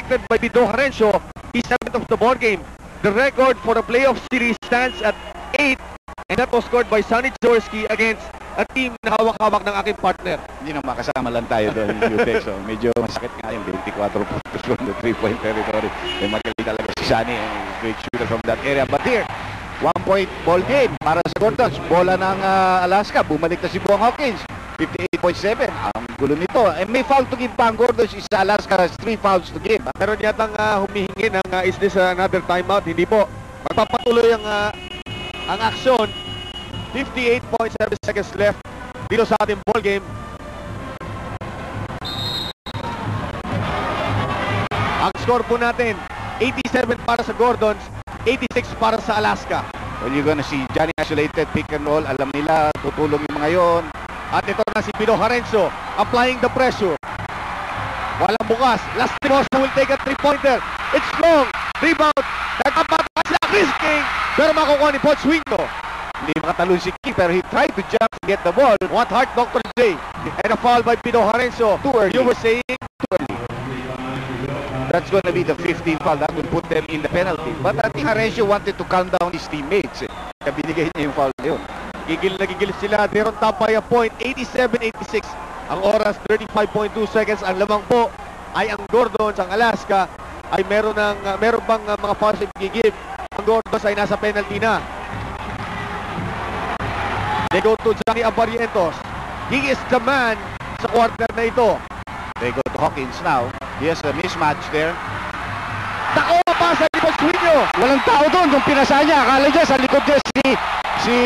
collected by Bido Harencio. He's 7th of the ball game. The record for the playoff series stands at 8, and that was scored by Sonny Jaworski against a team na hawak-hawak ng aking partner. Hindi na makasama lang tayo doon yung UTEX. So medyo masakit nga yung 24 puntos from the 3-point territory. Eh, magaling talaga si Sonny, great shooter from that area. But here, 1-point ball game para sa Gordons. Bola ng Alaska. Bumalik na si Buang Hawkins. 58.7. Ang gulo nito. And may foul to give pa ang Gordons. Isa Alaska has 3 fouls to give. Meron yatang humihingi ng is this another timeout? Hindi po. Magpapatuloy ang aksyon. 58.7 seconds left dito sa ating ball game. Ang score po natin, 87 para sa Gordons, 86 para sa Alaska. Well, you're gonna see Johnny isolated, pick and roll. Alam nila, tutulong yung mga yon. At ito na si Bido Harencio, applying the pressure. Walang bukas. Lastimosa will take a 3-pointer. It's long. Rebound. Nagpapatakas sila Chris King. Pero makukuha ni Paul Swingo. Hindi makatalon si King, pero he tried to jump to get the ball. What heart, Dr. J. And a foul by Bido Harencio. Too early. You were saying? Too early. That's gonna be the 15th foul. That will put them in the penalty. But I think Harencio wanted to calm down his teammates. Kaya binigay niya yung foul na yun. Gigil na gigil sila. They're on top by a point. 87-86. Ang oras, 35.2 seconds. Ang lamang po ay ang Gordons, ang Alaska, ay meron bang mga fouls na gigib. Ang Gordons ay nasa penalty na. They go to Johnny Abarientos. He is the man sa quarter na ito. They go to Hawkins now. He has a mismatch there. Tako, pasa ni Posuino. Walang tao doon. Nung pinasa niya, akala niya sa likod niya si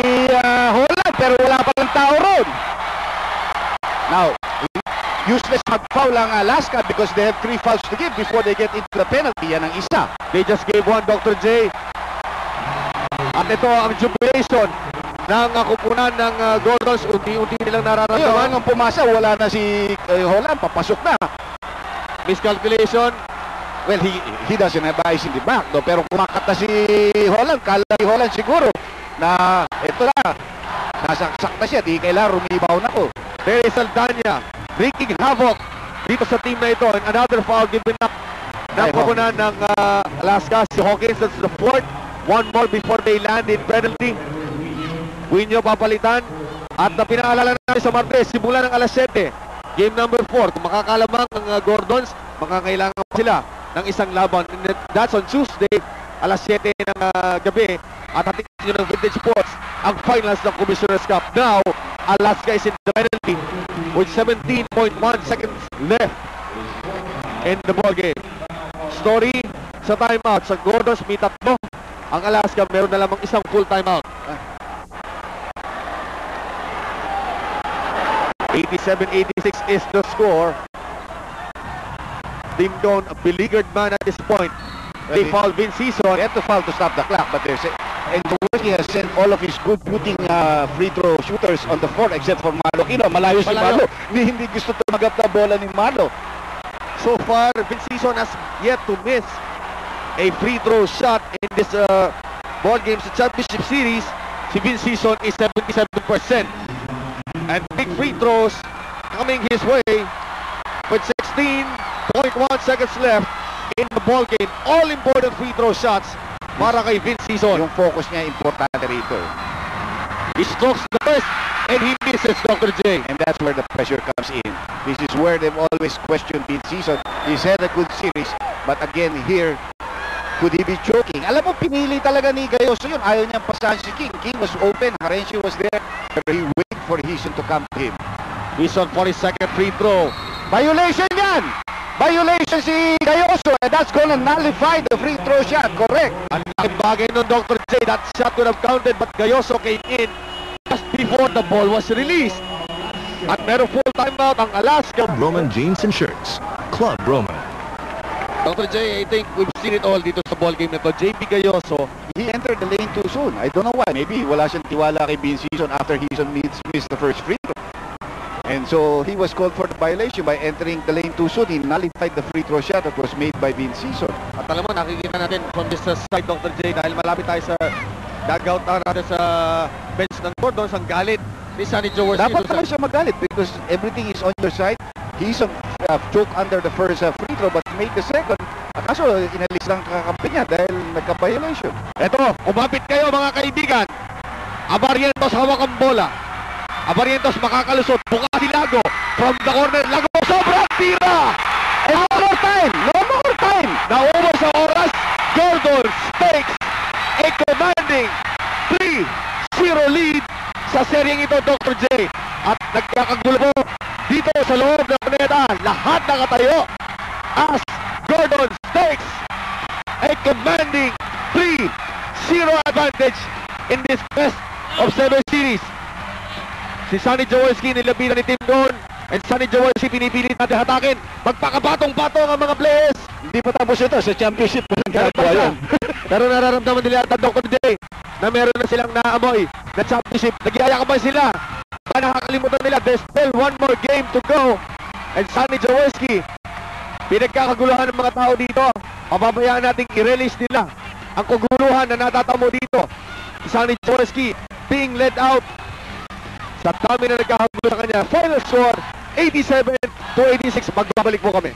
Holland, pero wala palang tao roon. Now, useless mag-foul ang Alaska because they have 3 fouls to give before they get into the penalty. Yan ang isa. They just gave one, Dr. J. At ito ang jubilation ng kupunan ng Gordons. Unti-unti nilang nararamdaman. Nung pumasa, wala na si Holland. Papasok na. Miscalculation. Well, he doesn't have eyes in the back, no? Pero kumakat na si Holland. Kala ni Holland siguro na ito na. Nasaksak na siya. Di kailangan rumibaw na ko. There is Aldana wreaking havoc dito sa team na ito. And another foul given up ng kupunan ng Alaska. Si Hawkins, that's the 4th. One more before they land in penalty. Winyo papalitan. At na pinaalala namin sa Martes, simula ng alas 7. Game number 4. Kung makakalamang ang Gordons, makakailangan sila ng isang laban. And that's on Tuesday, alas 7 ng gabi. At hatikin nyo ng Vintage Sports ang finals ng Commissioner's Cup. Now, Alaska is in the penalty with 17.1 seconds left in the ball game. Story sa timeout. Sa Gordons, may 3. Ang Alaska, meron na lamang isang full timeout. 87-86 is the score. Team Doan, a beleaguered man at this point. They foul Vince Season. They had to foul to stop the clock, but and Jaworski has sent all of his good putting free throw shooters on the floor except for Malo. Malayo si Malo. Hindi gusto tumagat na bola ni Malo. So far, Vince Season has yet to miss a free throw shot in this ball game sa championship series. Si Vince Season is 77%. And big free throws coming his way with 16.1 seconds left in the ball game. All important free throw shots para kay Vince Season. Yung focus niya importante rito. He strokes the first and he misses, Dr. J. And that's where the pressure comes in. This is where they've always questioned Vince Season. He's had a good series, but again here, could he be choking? Alam mo, pinili talaga ni Gayoso yun. Ayaw niyang pasahan si King. King was open, Harencio was there, but he waited for Hison to come to him. Hison for his second free throw. Violation yan! Violation si Gayoso, and that's gonna nullify the free throw shot, correct? Ang laking bagay nun, Dr. J. That shot would have counted, but Gayoso came in just before the ball was released. At meron full timeout ang Alaska. Roman jeans and shirts. Club Roman. Dr. J, I think we've seen it all dito sa ball game na to. JP Gayoso, He entered the lane too soon. I don't know why. Maybe wala siyang tiwala kay Vince Season after Hison missed the first free throw. And so he was called for the violation by entering the lane too soon. He nullified the free throw shot that was made by Vince Season. at alam mo, nakikita natin from this side, Dr. J, dahil malapit tayo sa dugout natin sa bench ng Gordons, ang galit ni Sonny Jaworski. Dapat naman siya magalit because everything is on your side. Hison choked under the first free throw but made the second. Kaso, inalis lang kakampi niya dahil nagka-violation. Eto, kumapit kayo mga kaibigan. Abarientos hawak ang bola. Abarientos makakalusot. Buka si Lago. From the corner. Lago, sobrang tira! And no more time! No more time! Naubos sa oras. Gordon takes a commanding 3-0 lead sa seryeng ito, Dr. J. At nagkakagulo po dito sa loob ng planeta. Lahat nakatayo as Gordon takes a commanding 3-0 advantage in this best of 7 series. Si Sonny Jaworski nilapitan ni Tim Doon, and Sonny Jaworski pinipilit natin hatakin. Magpakapatong-patong ang mga players. Hindi pa tapos ito. Sa championship pa lang ginagawa yun. Pero nararamdaman nila at Dr. J na meron na silang naamoy na championship. Nagyayakapan sila. Nakakalimutan nila, there's still one more game to go. And Sonny Jaworski, pinagkakaguluhan ng mga tao dito. Pababayaan natin i-release nila ang kaguluhan na natatamo dito. Sonny Jaworski being led out sa dami na nagkakagulo sa kanya. Final score, 87-86. Magbabalik po kami.